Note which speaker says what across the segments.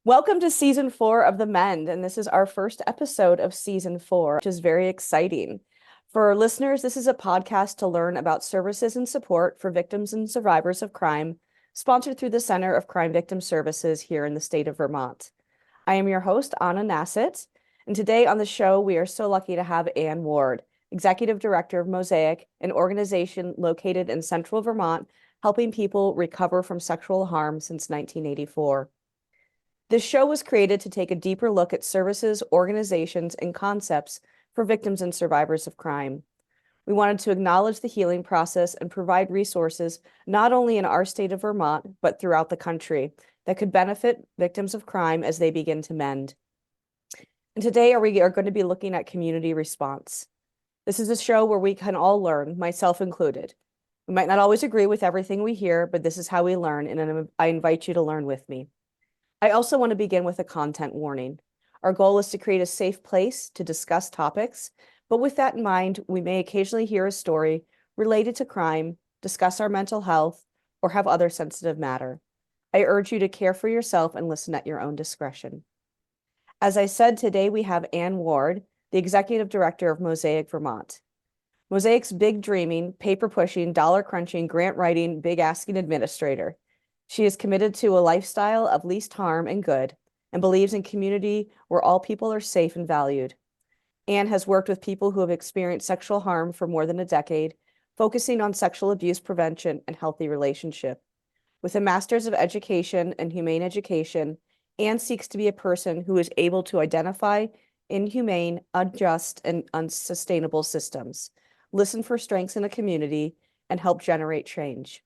Speaker 1: Welcome to season 4 of the MEND, and this is our first episode of season 4, which is very exciting. For listeners, this is a podcast to learn about services and support for victims and survivors of crime, sponsored through the Center of Crime Victim Services here in the state of Vermont. I am your host, Anna Nasset, and today on the show, we are so lucky to have Ann Ward, Executive Director of Mosaic, an organization located in central Vermont, helping people recover from sexual harm since 1984. This show was created to take a deeper look at services, organizations, and concepts for victims and survivors of crime. We wanted to acknowledge the healing process and provide resources not only in our state of Vermont, but throughout the country that could benefit victims of crime as they begin to mend. And today we are going to be looking at community response. This is a show where we can all learn, myself included. We might not always agree with everything we hear, but this is how we learn, and I invite you to learn with me. I also want to begin with a content warning. Our goal is to create a safe place to discuss topics, but with that in mind, we may occasionally hear a story related to crime, discuss our mental health, or have other sensitive matter. I urge you to care for yourself and listen at your own discretion. As I said, today we have Ann Ward, the Executive Director of Mosaic Vermont. Mosaic's big dreaming, paper pushing, dollar crunching, grant writing, big asking administrator. She is committed to a lifestyle of least harm and good and believes in community where all people are safe and valued. Anne has worked with people who have experienced sexual harm for more than a decade, focusing on sexual abuse prevention and healthy relationship. With a master's of education and humane education, Anne seeks to be a person who is able to identify inhumane, unjust, and unsustainable systems, listen for strengths in a community, and help generate change.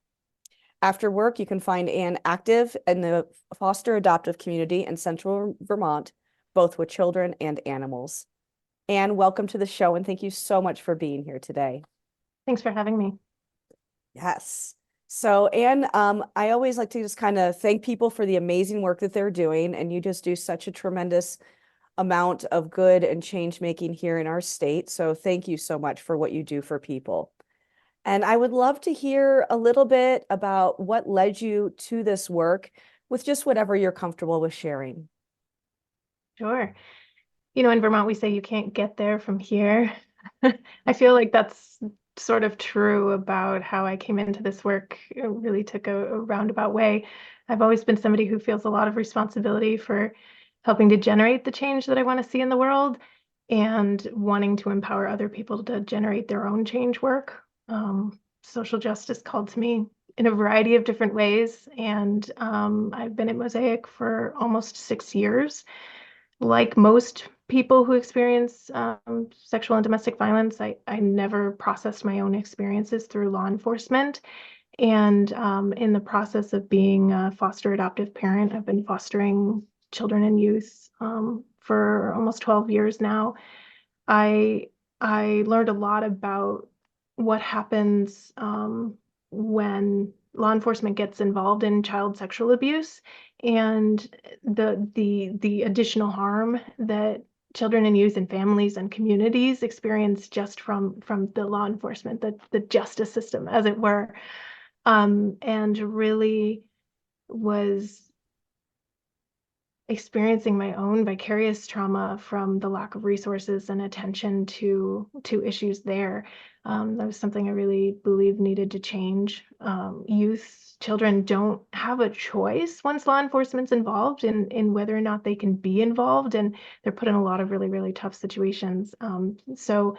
Speaker 1: After work, you can find Anne active in the foster adoptive community in central Vermont, both with children and animals. Anne, welcome to the show, and thank you so much for being here today.
Speaker 2: Thanks for having me.
Speaker 1: Yes. So, Anne, I always like to just kind of thank people for the amazing work that they're doing, and you just do such a tremendous amount of good and change making here in our state. So thank you so much for what you do for people. And I would love to hear a little bit about what led you to this work with just whatever you're comfortable with sharing.
Speaker 2: Sure. In Vermont, we say you can't get there from here. I feel like that's sort of true about how I came into this work. It really took a roundabout way. I've always been somebody who feels a lot of responsibility for helping to generate the change that I want to see in the world and wanting to empower other people to generate their own change work. Social justice called to me in a variety of different ways, and I've been at Mosaic for almost 6 years. Like most people who experience sexual and domestic violence, I never processed my own experiences through law enforcement. And in the process of being a foster adoptive parent, I've been fostering children and youth for almost 12 years now. I learned a lot about what happens when law enforcement gets involved in child sexual abuse and the additional harm that children and youth and families and communities experience just from the law enforcement, the justice system, as it were, and really was experiencing my own vicarious trauma from the lack of resources and attention to issues there. That was something I really believe needed to change. Children don't have a choice once law enforcement's involved in whether or not they can be involved, and they're put in a lot of really, really tough situations. So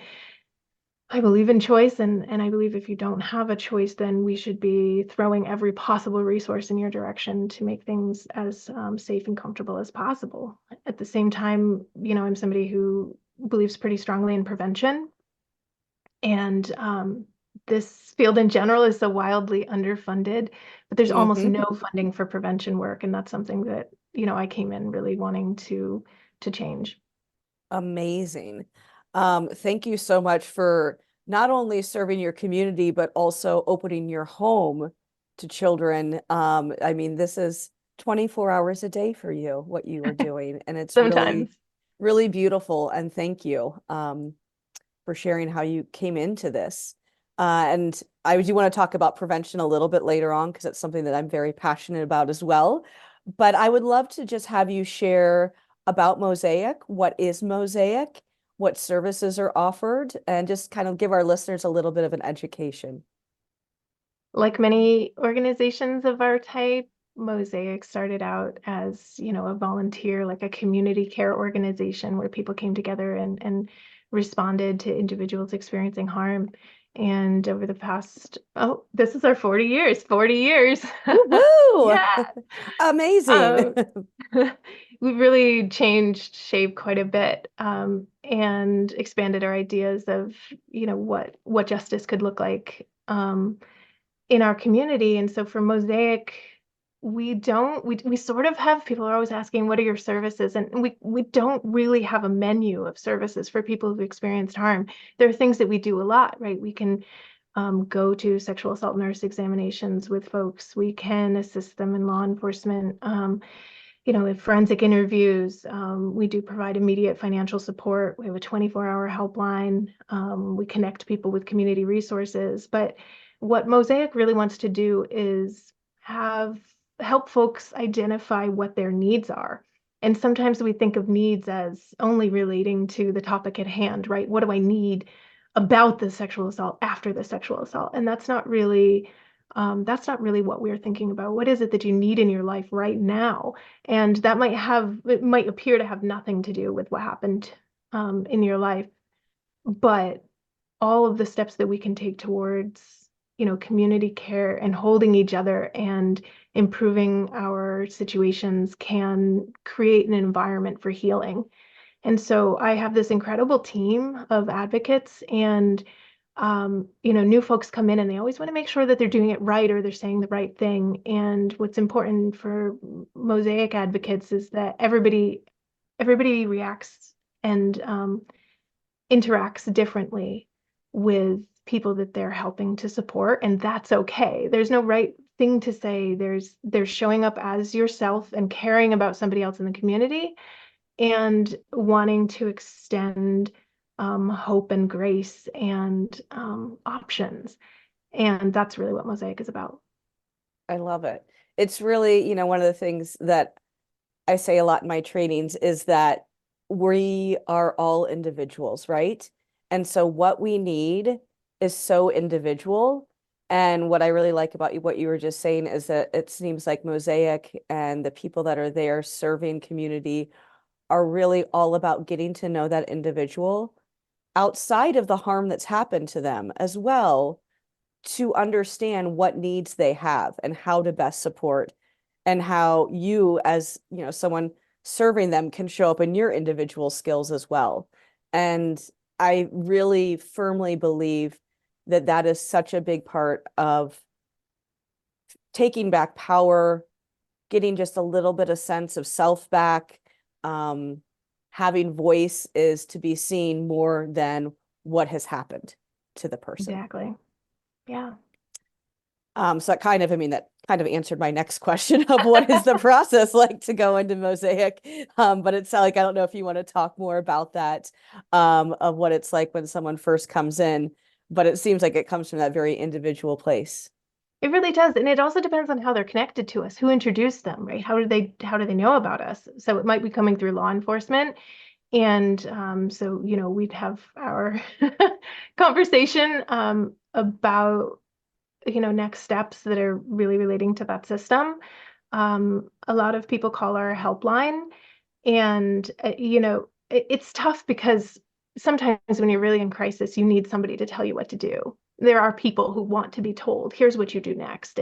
Speaker 2: I believe in choice, and I believe if you don't have a choice, then we should be throwing every possible resource in your direction to make things as safe and comfortable as possible. At the same time, I'm somebody who believes pretty strongly in prevention, and this field in general is so wildly underfunded, but there's almost no funding for prevention work, and that's something that I came in really wanting to change.
Speaker 1: Amazing. Thank you so much for not only serving your community, but also opening your home to children. I mean, this is 24 hours a day for you, what you are doing. And it's
Speaker 2: Sometimes.
Speaker 1: really beautiful. And thank you for sharing how you came into this. And I do want to talk about prevention a little bit later on, because it's something that I'm very passionate about as well. But I would love to just have you share about Mosaic. What is Mosaic? What services are offered? And just kind of give our listeners a little bit of an education.
Speaker 2: Like many organizations of our type, Mosaic started out as, a volunteer, like a community care organization where people came together and responded to individuals experiencing harm. And over the past, oh, this is our 40 years, 40 years.
Speaker 1: Woo-hoo!
Speaker 2: Yeah.
Speaker 1: Amazing.
Speaker 2: Um, we've really changed shape quite a bit, and expanded our ideas of, what justice could look like. In our community. And so for Mosaic, we sort of have, people are always asking, what are your services? And we don't really have a menu of services for people who've experienced harm. There are things that we do a lot, right? We can go to sexual assault nurse examinations with folks. We can assist them in law enforcement. In forensic interviews. We do provide immediate financial support. We have a 24-hour helpline. We connect people with community resources. But what Mosaic really wants to do is help folks identify what their needs are. And sometimes we think of needs as only relating to the topic at hand, right? What do I need about the sexual assault after the sexual assault? And that's not really what we're thinking about. What is it that you need in your life right now? And it might appear to have nothing to do with what happened in your life, but all of the steps that we can take towards, community care and holding each other and improving our situations can create an environment for healing. And so I have this incredible team of advocates, and new folks come in and they always want to make sure that they're doing it right or they're saying the right thing. And what's important for Mosaic advocates is that everybody reacts and interacts differently with people that they're helping to support, and that's okay. There's no right thing to say. There's showing up as yourself and caring about somebody else in the community and wanting to extend hope and grace and options. And that's really what Mosaic is about.
Speaker 1: I love it. It's really, one of the things that I say a lot in my trainings is that we are all individuals, right? And so what we need is so individual. And what I really like about you, what you were just saying is that it seems like Mosaic and the people that are there serving community are really all about getting to know that individual outside of the harm that's happened to them as well, to understand what needs they have and how to best support, and how you as someone serving them can show up in your individual skills as well. And I really firmly believe that that is such a big part of taking back power, getting just a little bit of sense of self back. Having voice is to be seen more than what has happened to the person.
Speaker 2: Exactly. Yeah.
Speaker 1: So that kind of answered my next question of what is the process like to go into Mosaic. But it's like, I don't know if you want to talk more about that, of what it's like when someone first comes in, but it seems like it comes from that very individual place.
Speaker 2: It really does. And it also depends on how they're connected to us, who introduced them, right? How do they know about us? So it might be coming through law enforcement. And so, we'd have our conversation about, next steps that are really relating to that system. A lot of people call our helpline, and, it's tough because sometimes when you're really in crisis, you need somebody to tell you what to do. There are people who want to be told, here's what you do next.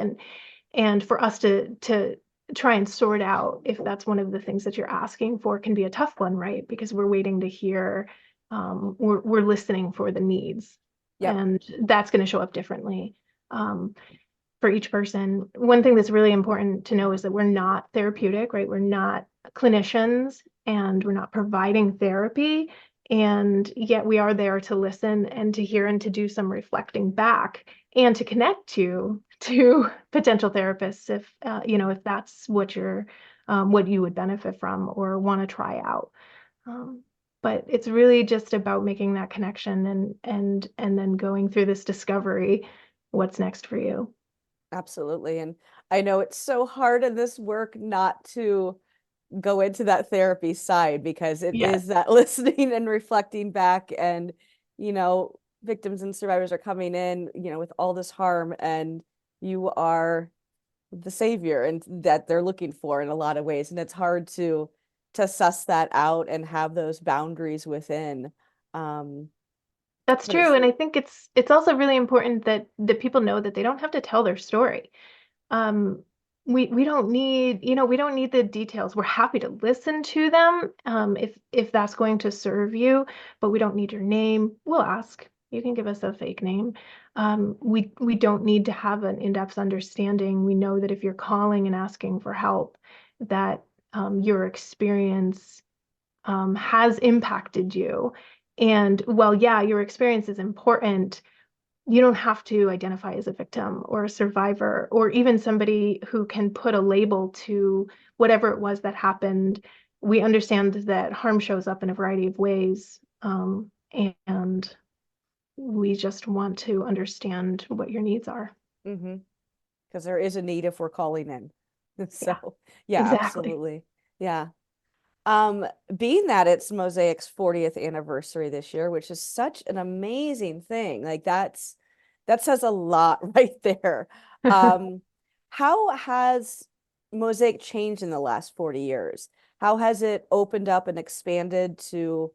Speaker 2: And for us to try and sort out if that's one of the things that you're asking for can be a tough one, right? Because we're waiting to hear, we're listening for the needs,
Speaker 1: Yep.
Speaker 2: and that's going to show up differently for each person. One thing that's really important to know is that we're not therapeutic, right? We're not clinicians and we're not providing therapy. And yet we are there to listen and to hear and to do some reflecting back and to connect to potential therapists if that's what you would benefit from or want to try out. But it's really just about making that connection and then going through this discovery, what's next for you.
Speaker 1: Absolutely. And I know it's so hard in this work not to go into that therapy side because it
Speaker 2: Yes.
Speaker 1: is that listening and reflecting back and, you know, victims and survivors are coming in, you know, with all this harm and you are the savior and that they're looking for in a lot of ways. And it's hard to suss that out and have those boundaries within. Um,
Speaker 2: That's
Speaker 1: but
Speaker 2: true.
Speaker 1: it's
Speaker 2: And I think it's also really important that people know that they don't have to tell their story. Um, we don't need, we don't need the details. We're happy to listen to them, if that's going to serve you, but we don't need your name. We'll ask. You can give us a fake name. We don't need to have an in-depth understanding. We know that if you're calling and asking for help, that your experience has impacted you. And well, yeah, your experience is important. You don't have to identify as a victim or a survivor or even somebody who can put a label to whatever it was that happened. We understand that harm shows up in a variety of ways, and we just want to understand what your needs are.
Speaker 1: mm-hmm. Because there is a need if we're calling in.
Speaker 2: Yeah,
Speaker 1: So yeah,
Speaker 2: exactly.
Speaker 1: absolutely. Yeah. Um, Being that it's Mosaic's 40th anniversary this year, which is such an amazing thing. Like that says a lot right there. Um, how has Mosaic changed in the last 40 years? How has it opened up and expanded to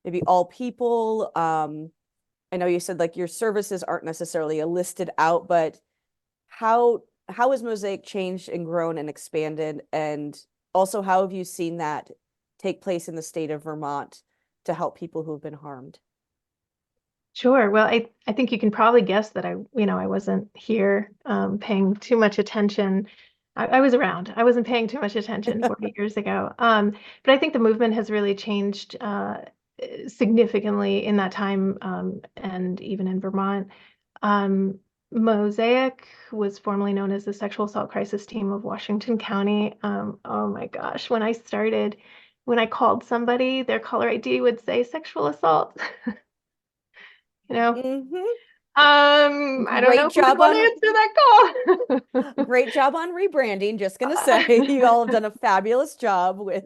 Speaker 1: maybe all people? I know you said like your services aren't necessarily listed out, but how has Mosaic changed and grown and expanded? And also, how have you seen that take place in the state of Vermont to help people who have been harmed?
Speaker 2: Sure. Well, I think you can probably guess that I wasn't here paying too much attention. I was around. I wasn't paying too much attention 40 years ago. But I think the movement has really changed significantly in that time, and even in Vermont. Um, Mosaic was formerly known as the Sexual Assault Crisis Team of Washington County. Oh my gosh, when I started, when I called somebody, their caller ID would say sexual assault. You know,
Speaker 1: Hmm.
Speaker 2: I don't know
Speaker 1: Great
Speaker 2: if we'd
Speaker 1: job
Speaker 2: want to
Speaker 1: on
Speaker 2: answer that call.
Speaker 1: great job on rebranding. Just gonna say you all have done a fabulous job with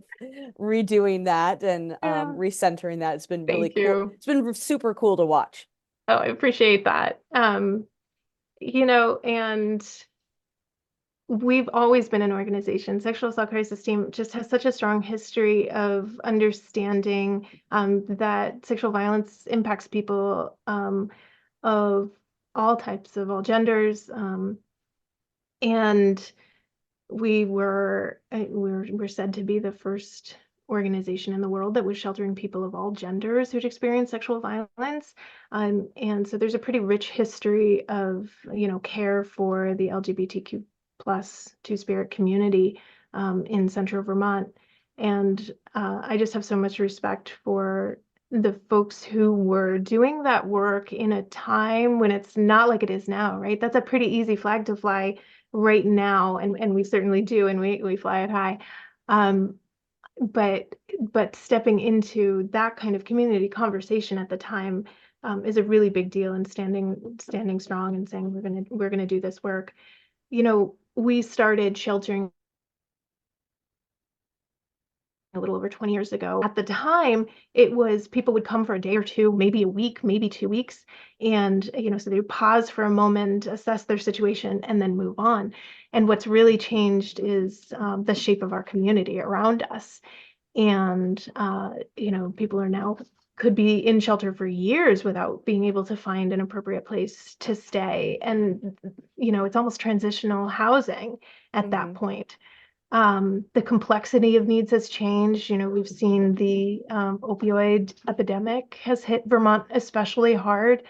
Speaker 1: redoing that and
Speaker 2: Yeah,
Speaker 1: recentering that. It's been really
Speaker 2: thank
Speaker 1: cool.
Speaker 2: you.
Speaker 1: It's been super cool to watch.
Speaker 2: Oh, I appreciate that. And we've always been an organization. Sexual Assault Crisis Team just has such a strong history of understanding that sexual violence impacts people of all types, of all genders, and we're said to be the first organization in the world that was sheltering people of all genders who'd experienced sexual violence. And so there's a pretty rich history of, care for the LGBTQ plus Two-Spirit community in central Vermont. And I just have so much respect for the folks who were doing that work in a time when it's not like it is now, right? That's a pretty easy flag to fly right now, and we certainly do, and we fly it high. Um, but stepping into that kind of community conversation at the time is a really big deal, and standing strong and saying we're gonna do this work. We started sheltering a little over 20 years ago. At the time, it was people would come for a day or two, maybe a week, maybe 2 weeks. And, so they would pause for a moment, assess their situation, and then move on. And what's really changed is the shape of our community around us. And, people are now could be in shelter for years without being able to find an appropriate place to stay. And, it's almost transitional housing at that
Speaker 1: Hmm.
Speaker 2: point. The complexity of needs has changed. We've seen the opioid epidemic has hit Vermont especially hard,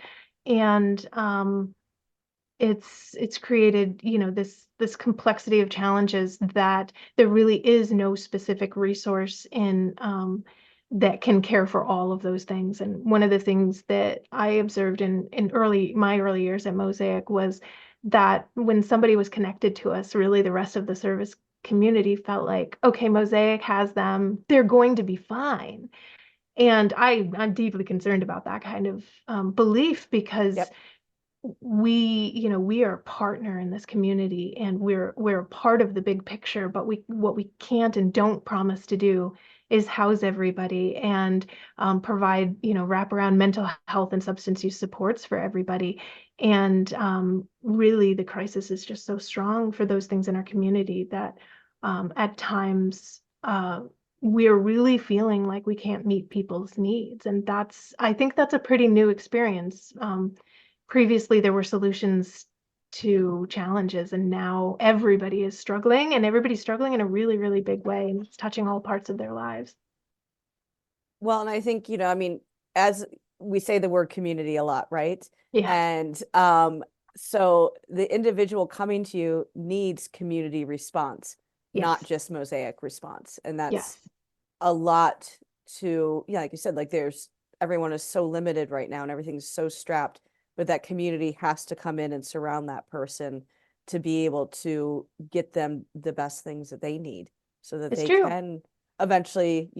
Speaker 2: and it's created, this complexity of challenges that there really is no specific resource in that can care for all of those things. And one of the things that I observed in my early years at Mosaic was that when somebody was connected to us, really the rest of the service community felt like, okay, Mosaic has them, they're going to be fine. And I'm deeply concerned about that kind of belief, because
Speaker 1: Yep.
Speaker 2: we are a partner in this community, and we're a part of the big picture, but what we can't and don't promise to do is house everybody and provide, wraparound mental health and substance use supports for everybody. And really, the crisis is just so strong for those things in our community that at times we're really feeling like we can't meet people's needs. And I think that's a pretty new experience. Previously, there were solutions to challenges, and now everybody is struggling, and everybody's struggling in a really, really big way, and it's touching all parts of their lives.
Speaker 1: Well, and I think, I mean, as we say the word community a lot, right?
Speaker 2: Yes,
Speaker 1: And so the individual coming to you needs community response, not
Speaker 2: yes,
Speaker 1: just Mosaic response. And that's
Speaker 2: yes.
Speaker 1: a lot to, yeah, like you said, like everyone is so limited right now and everything's so strapped, but that community has to come in and surround that person to be able to get them the best things that they need so that
Speaker 2: It's
Speaker 1: they
Speaker 2: true.
Speaker 1: can eventually,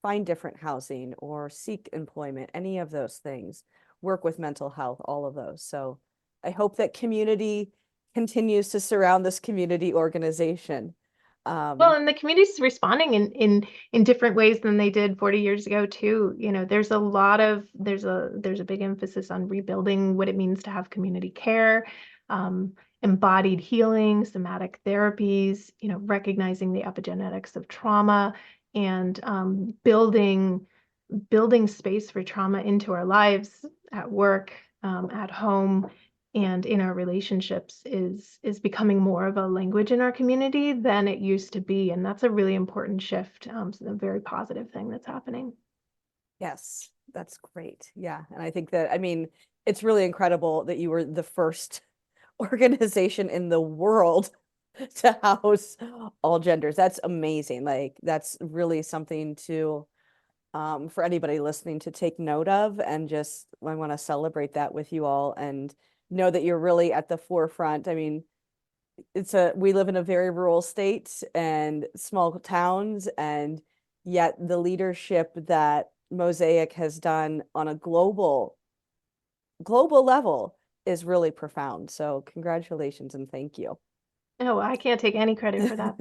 Speaker 1: find different housing or seek employment, any of those things, work with mental health, all of those. So I hope that community continues to surround this community organization.
Speaker 2: Well,
Speaker 1: Um,
Speaker 2: and the community's responding in different ways than they did 40 years ago too. There's a big emphasis on rebuilding what it means to have community care, embodied healing, somatic therapies, recognizing the epigenetics of trauma, and building space for trauma into our lives at work, at home, and in our relationships is becoming more of a language in our community than it used to be, and that's a really important shift. So a very positive thing that's happening.
Speaker 1: yes, that's great. Yeah. And I think that, I mean, it's really incredible that you were the first organization in the world to house all genders. That's amazing. Like that's really something to for anybody listening to take note of, and just I want to celebrate that with you all and know that you're really at the forefront. I mean, we live in a very rural state and small towns, and yet the leadership that Mosaic has done on a global level is really profound. So congratulations and thank you.
Speaker 2: Oh, I can't take any credit for that.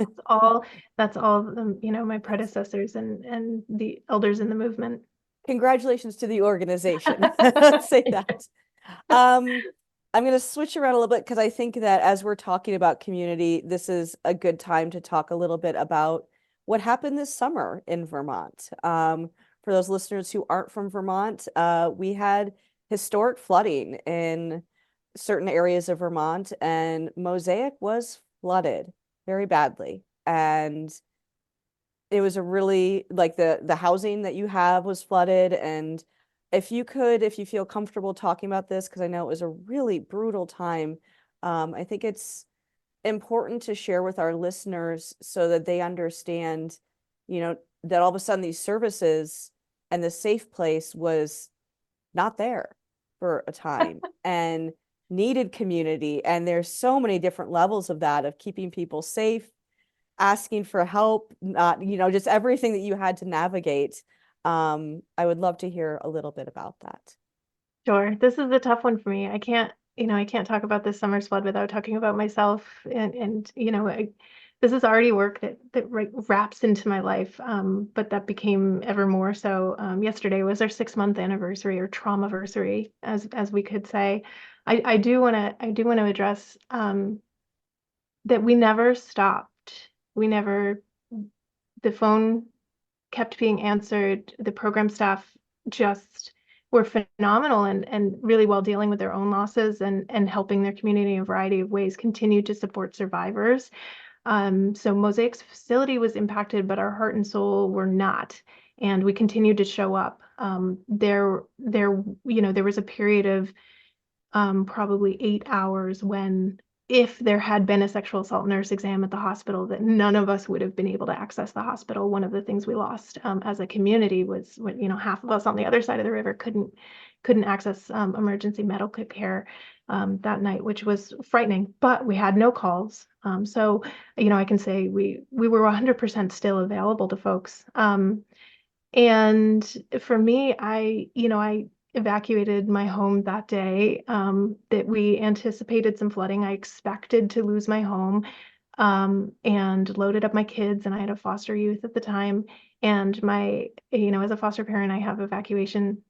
Speaker 2: That's all my predecessors and the elders in the movement.
Speaker 1: Congratulations to the organization. Let's say that. Um, I'm going to switch around a little bit because I think that as we're talking about community, this is a good time to talk a little bit about what happened this summer in Vermont. For those listeners who aren't from Vermont, we had historic flooding in certain areas of Vermont, and Mosaic was flooded very badly. And it was a really like the housing that you have was flooded. And if you feel comfortable talking about this, because I know it was a really brutal time, I think it's important to share with our listeners so that they understand, that all of a sudden these services and the safe place was not there for a time and needed community. And there's so many different levels of that, of keeping people safe, asking for help, not, just everything that you had to navigate. I would love to hear a little bit about that.
Speaker 2: Sure. This is a tough one for me. I can't talk about this summer's flood without talking about myself. And this is already work that wraps into my life, but that became ever more so. Yesterday was our 6-month anniversary, or traumaversary, as we could say. I do want to address that we never stopped. We never The phone kept being answered. The program staff just were phenomenal, and really well dealing with their own losses, and helping their community in a variety of ways, continue to support survivors. So Mosaic's facility was impacted, but our heart and soul were not. And we continued to show up. There was a period of probably 8 hours when, if there had been a sexual assault nurse exam at the hospital, that none of us would have been able to access the hospital. One of the things we lost as a community was when, half of us on the other side of the river couldn't access emergency medical care that night, which was frightening. But we had no calls, so I can say we were 100% still available to folks. And for me, evacuated my home that day, that we anticipated some flooding. I expected to lose my home, and loaded up my kids, and I had a foster youth at the time. And as a foster parent, I have evacuation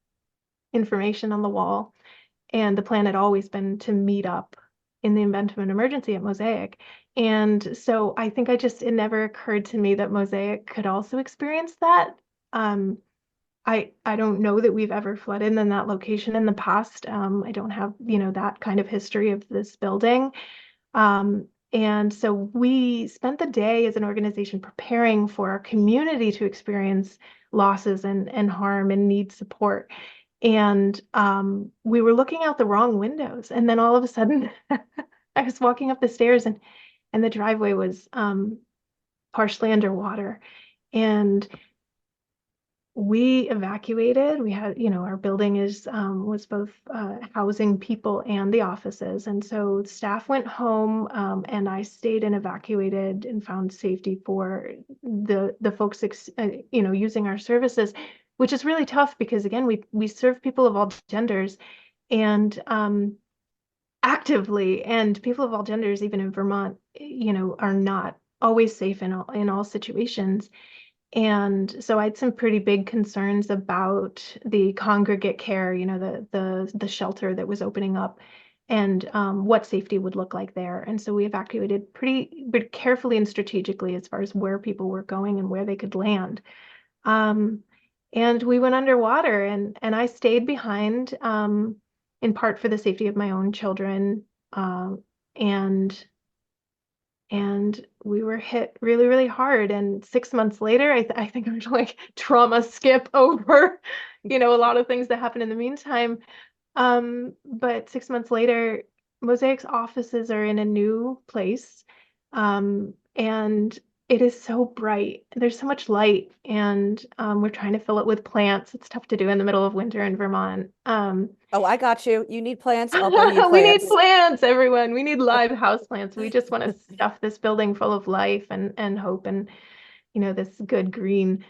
Speaker 2: information on the wall. And the plan had always been to meet up in the event of an emergency at Mosaic. And so I think it never occurred to me that Mosaic could also experience that. Um, I don't know that we've ever flooded in that location in the past. I don't have, that kind of history of this building. And so we spent the day as an organization preparing for our community to experience losses and harm and need support. And we were looking out the wrong windows. And then all of a sudden, I was walking up the stairs, and the driveway was partially underwater. And we evacuated. We had, our building was both housing people and the offices. And so staff went home, and I stayed and evacuated and found safety for the folks, using our services, which is really tough because, again, we serve people of all genders, and actively, and people of all genders, even in Vermont, are not always safe in all situations. And so I had some pretty big concerns about the congregate care, the shelter that was opening up, and what safety would look like there. And so we evacuated pretty but carefully and strategically as far as where people were going and where they could land. And we went underwater, and I stayed behind, in part for the safety of my own children. And we were hit really, really hard. And 6 months later, I think I'm like trauma skip over, a lot of things that happened in the meantime. But 6 months later, Mosaic's offices are in a new place. And it is so bright. There's so much light, and we're trying to fill it with plants. It's tough to do in the middle of winter in Vermont.
Speaker 1: Oh, I got you. You need plants. I'll bring you
Speaker 2: We need
Speaker 1: plants.
Speaker 2: plants, everyone. We need live house plants. We just want to stuff this building full of life and hope, and this good green.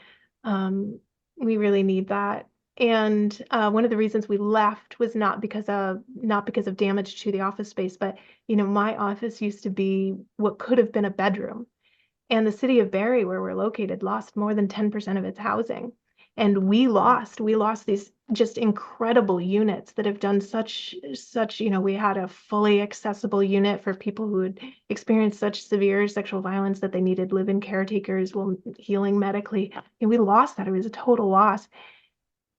Speaker 2: We really need that. And one of the reasons we left was not because of damage to the office space, but my office used to be what could have been a bedroom. And the city of Barrie, where we're located, lost more than 10% of its housing. And we lost these just incredible units that have done such, we had a fully accessible unit for people who had experienced such severe sexual violence that they needed live-in caretakers while healing medically. And we lost that. It was a total loss.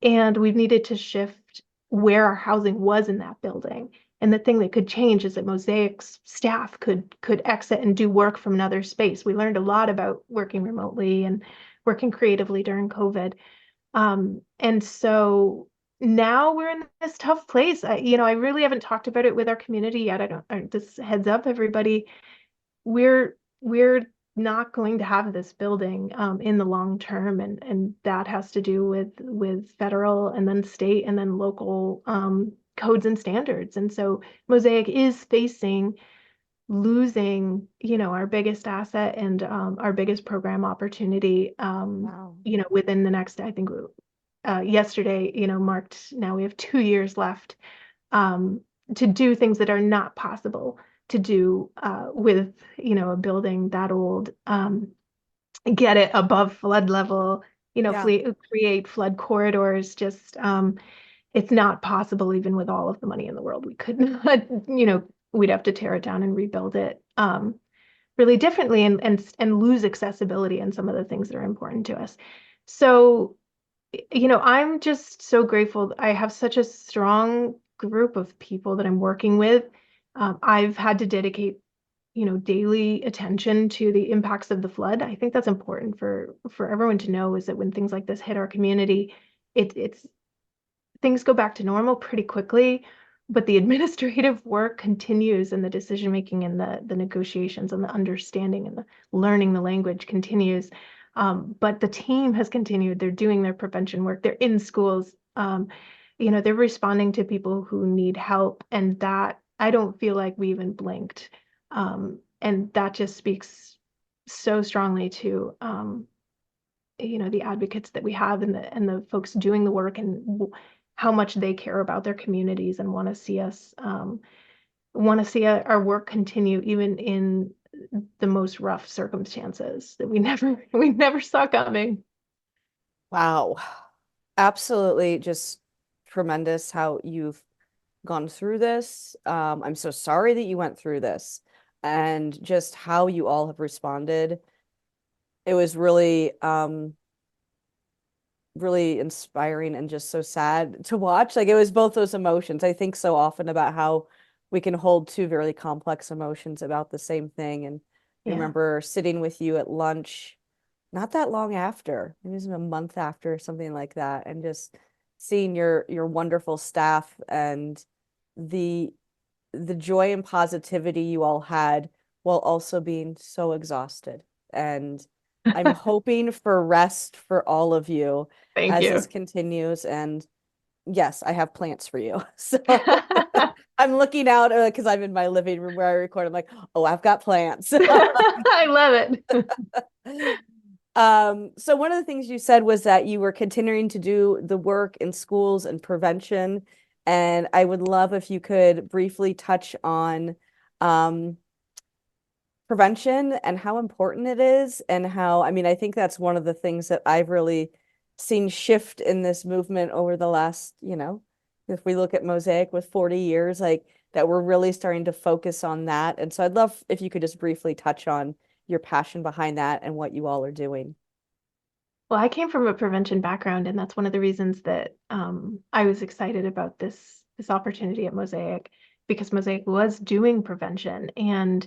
Speaker 2: And we needed to shift where our housing was in that building. And the thing that could change is that Mosaic's staff could exit and do work from another space. We learned a lot about working remotely and working creatively during COVID. And so now we're in this tough place. I really haven't talked about it with our community yet. This heads up, everybody. We're not going to have this building in the long term, and that has to do with federal and then state and then local codes and standards. And so Mosaic is facing losing, our biggest asset and our biggest program opportunity,
Speaker 1: Wow.
Speaker 2: within the next, I think, yesterday, marked, now we have 2 years left, to do things that are not possible to do with, a building that old, get it above flood level,
Speaker 1: Yeah.
Speaker 2: create flood corridors. Just it's not possible even with all of the money in the world. We could not, we'd have to tear it down and rebuild it really differently, and lose accessibility and some of the things that are important to us. So, I'm just so grateful. I have such a strong group of people that I'm working with. I've had to dedicate, daily attention to the impacts of the flood. I think that's important for everyone to know, is that when things like this hit our community, it's things go back to normal pretty quickly, but the administrative work continues, and the decision making and the negotiations and the understanding and the learning the language continues. But the team has continued. They're doing their prevention work. They're in schools. They're responding to people who need help, and that I don't feel like we even blinked. And that just speaks so strongly to the advocates that we have, and the folks doing the work, and how much they care about their communities and want to see our work continue even in the most rough circumstances that we never saw coming.
Speaker 1: Wow. Absolutely just tremendous how you've gone through this. I'm so sorry that you went through this and just how you all have responded. It was really inspiring and just so sad to watch. Like it was both those emotions. I think so often about how we can hold two very complex emotions about the same thing. And I
Speaker 2: Yeah.
Speaker 1: remember sitting with you at lunch not that long after, it was a month after, something like that, and just seeing your wonderful staff and the the joy and positivity you all had while also being so exhausted. And I'm hoping for rest for all of you
Speaker 2: Thank
Speaker 1: as
Speaker 2: you.
Speaker 1: this continues. And yes, I have plants for you. So I'm looking out because I'm in my living room where I record. I'm like, oh, I've got plants.
Speaker 2: I love it.
Speaker 1: So one of the things you said was that you were continuing to do the work in schools and prevention, and I would love if you could briefly touch on um, prevention and how important it is, and how, I mean, I think that's one of the things that I've really seen shift in this movement over the last, if we look at Mosaic with 40 years, like that we're really starting to focus on that. And so I'd love if you could just briefly touch on your passion behind that and what you all are doing.
Speaker 2: Well, I came from a prevention background, and that's one of the reasons that I was excited about this opportunity at Mosaic, because Mosaic was doing prevention, and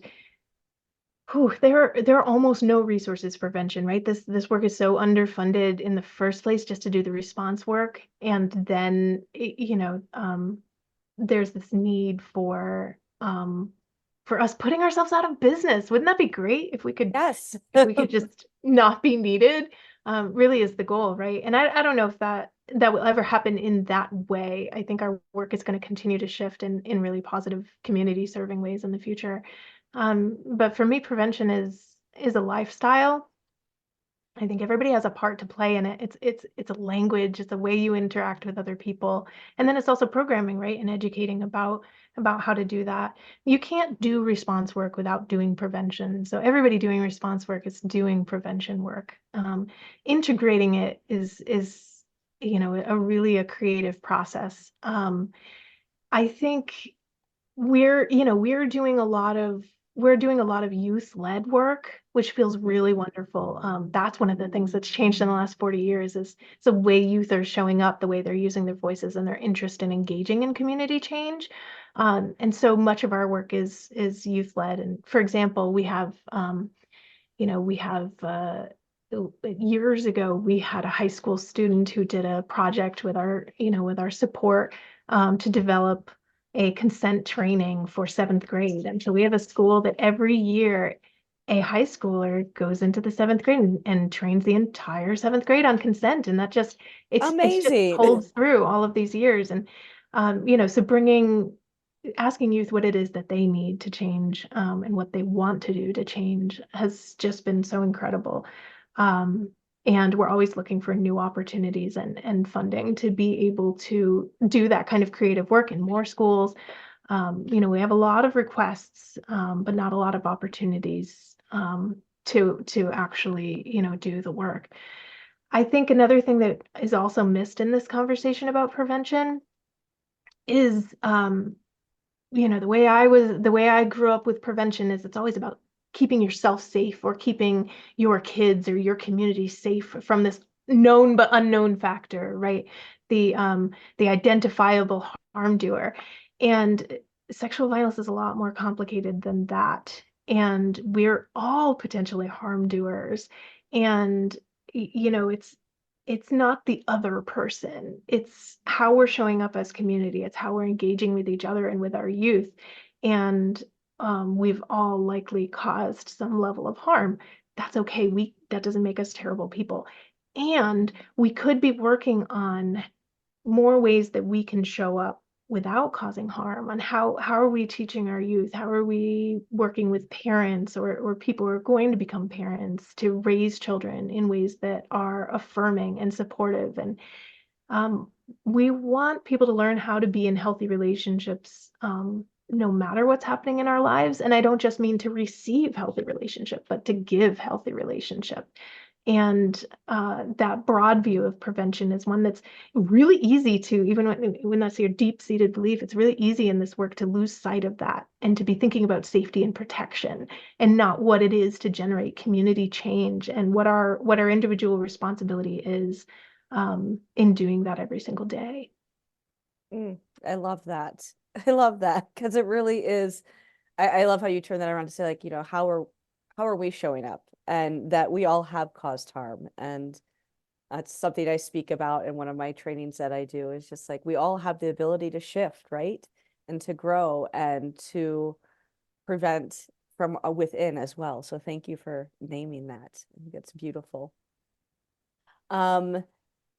Speaker 2: whew, there are almost no resources for prevention, right? This work is so underfunded in the first place just to do the response work, and then there's this need for us putting ourselves out of business. Wouldn't that be great
Speaker 1: Yes.
Speaker 2: if we could just not be needed? Really is the goal, right? And I don't know if that will ever happen in that way. I think our work is going to continue to shift in really positive community serving ways in the future. But for me, prevention is a lifestyle. I think everybody has a part to play in it. It's a language, it's a way you interact with other people. And then it's also programming, right? And educating about how to do that. You can't do response work without doing prevention. So everybody doing response work is doing prevention work. Integrating it is a really a creative process. I think we're doing a lot of youth-led work, which feels really wonderful. That's one of the things that's changed in the last 40 years is the way youth are showing up, the way they're using their voices and their interest in engaging in community change. And so much of our work is youth-led. And for example, we have years ago we had a high school student who did a project with our support to develop a consent training for seventh grade. And so we have a school that every year a high schooler goes into the seventh grade and trains the entire seventh grade on consent. And that just it's just
Speaker 1: Amazing.
Speaker 2: holds through all of these years. And so asking youth what it is that they need to change, and what they want to do to change has just been so incredible. Um, and we're always looking for new opportunities and funding to be able to do that kind of creative work in more schools. We have a lot of requests, but not a lot of opportunities to actually, do the work. I think another thing that is also missed in this conversation about prevention is the way I grew up with prevention is it's always about keeping yourself safe or keeping your kids or your community safe from this known but unknown factor, right? The identifiable harm doer. And sexual violence is a lot more complicated than that. And we're all potentially harm doers. And it's not the other person. It's how we're showing up as community. It's how we're engaging with each other and with our youth. And we've all likely caused some level of harm. That's okay. That doesn't make us terrible people. And we could be working on more ways that we can show up without causing harm. On how are we teaching our youth? How are we working with parents or people who are going to become parents to raise children in ways that are affirming and supportive? And Um, we want people to learn how to be in healthy relationships, no matter what's happening in our lives. And I don't just mean to receive healthy relationship, but to give healthy relationship. And that broad view of prevention is one that's really easy to, even when that's your deep-seated belief, it's really easy in this work to lose sight of that and to be thinking about safety and protection and not what it is to generate community change and what our individual responsibility is in doing that every single day.
Speaker 1: I love that. I love that because it really is. I love how you turn that around to say, like, how are we showing up, and that we all have caused harm. And that's something I speak about in one of my trainings that I do, is just like we all have the ability to shift, right? And to grow and to prevent from within as well. So thank you for naming that. I think it's beautiful. Um,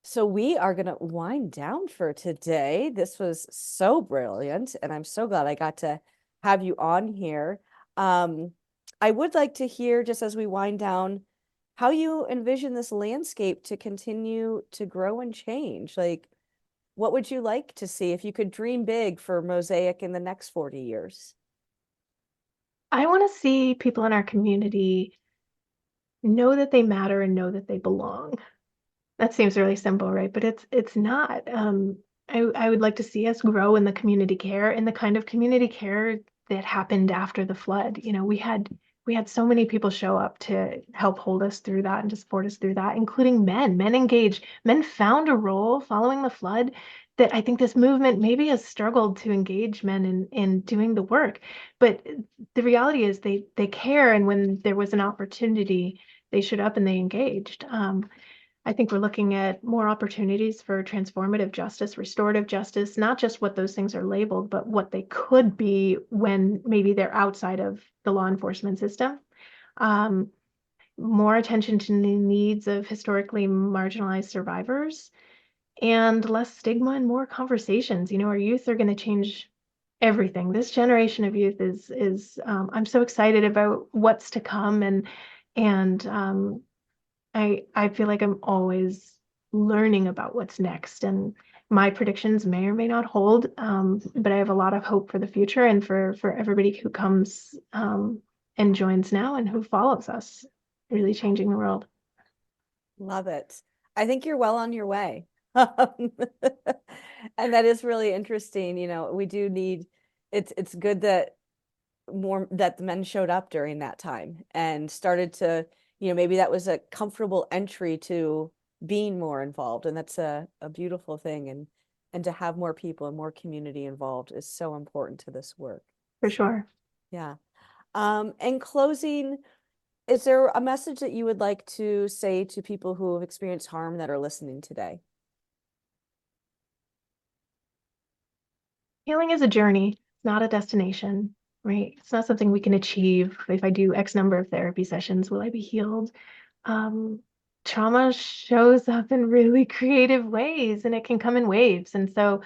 Speaker 1: so we are going to wind down for today. This was so brilliant, and I'm so glad I got to have you on here. Um, I would like to hear, just as we wind down, how you envision this landscape to continue to grow and change. Like, what would you like to see if you could dream big for Mosaic in the next 40 years?
Speaker 2: I want to see people in our community know that they matter and know that they belong. That seems really simple, right? But it's not. I would like to see us grow in the community care and the kind of community care that happened after the flood. We had so many people show up to help hold us through that and to support us through that, including men. Men engaged. Men found a role following the flood that I think this movement maybe has struggled to engage men in doing the work. But the reality is they care, and when there was an opportunity, they showed up and they engaged. I think we're looking at more opportunities for transformative justice, restorative justice, not just what those things are labeled, but what they could be when maybe they're outside of the law enforcement system. Um, More attention to the needs of historically marginalized survivors and less stigma and more conversations. Our youth are going to change everything. This generation of youth is I'm so excited about what's to come and I feel like I'm always learning about what's next, and my predictions may or may not hold, but I have a lot of hope for the future and for everybody who comes and joins now and who follows us, really changing the world.
Speaker 1: Love it. I think you're well on your way. Um, and that is really interesting. We do need, it's good that the men showed up during that time and started to, maybe that was a comfortable entry to being more involved. And that's a beautiful thing. And to have more people and more community involved is so important to this work.
Speaker 2: For sure.
Speaker 1: Yeah. In closing, is there a message that you would like to say to people who have experienced harm that are listening today?
Speaker 2: Healing is a journey, it's not a destination, right? It's not something we can achieve. If I do X number of therapy sessions, will I be healed? um, Trauma shows up in really creative ways and it can come in waves. And so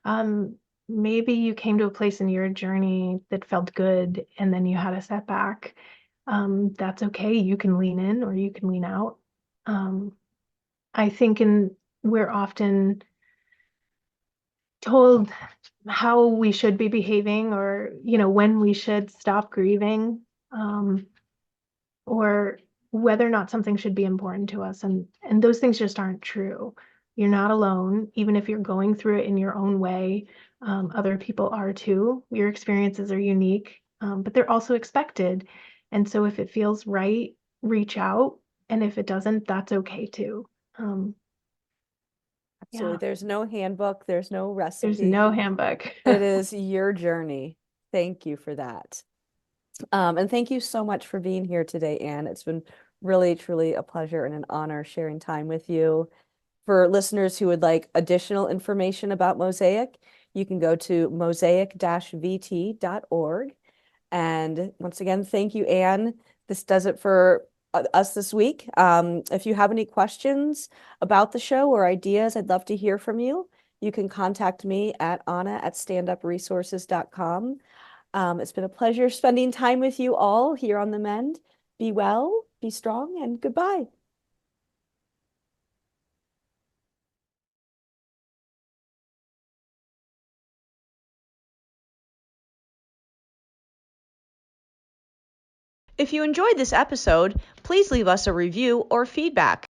Speaker 2: um, maybe you came to a place in your journey that felt good and then you had a setback. That's okay. You can lean in or you can lean out. Um, I think we're often told how we should be behaving or, when we should stop grieving. Or whether or not something should be important to us. And those things just aren't true. You're not alone, even if you're going through it in your own way. Other people are too. Your experiences are unique, but they're also expected. And so if it feels right, reach out. And if it doesn't, that's okay too. Um,
Speaker 1: Absolutely.
Speaker 2: yeah,
Speaker 1: There's no handbook, there's no
Speaker 2: there's
Speaker 1: recipe.
Speaker 2: no handbook.
Speaker 1: It is your journey. Thank you for that. And thank you so much for being here today, Anne. It's been really, truly a pleasure and an honor sharing time with you. For listeners who would like additional information about Mosaic, you can go to mosaic-vt.org. And once again, thank you, Anne. This does it for us this week. If you have any questions about the show or ideas, I'd love to hear from you. You can contact me at anna@standupresources.com. It's been a pleasure spending time with you all here on the Mend. Be well, be strong, and goodbye. If you enjoyed this episode, please leave us a review or feedback.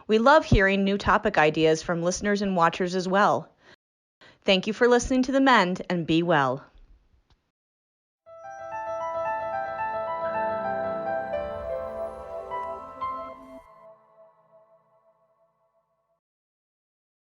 Speaker 1: We love hearing new topic ideas from listeners and watchers as well. Thank you for listening to The MEND, and be well.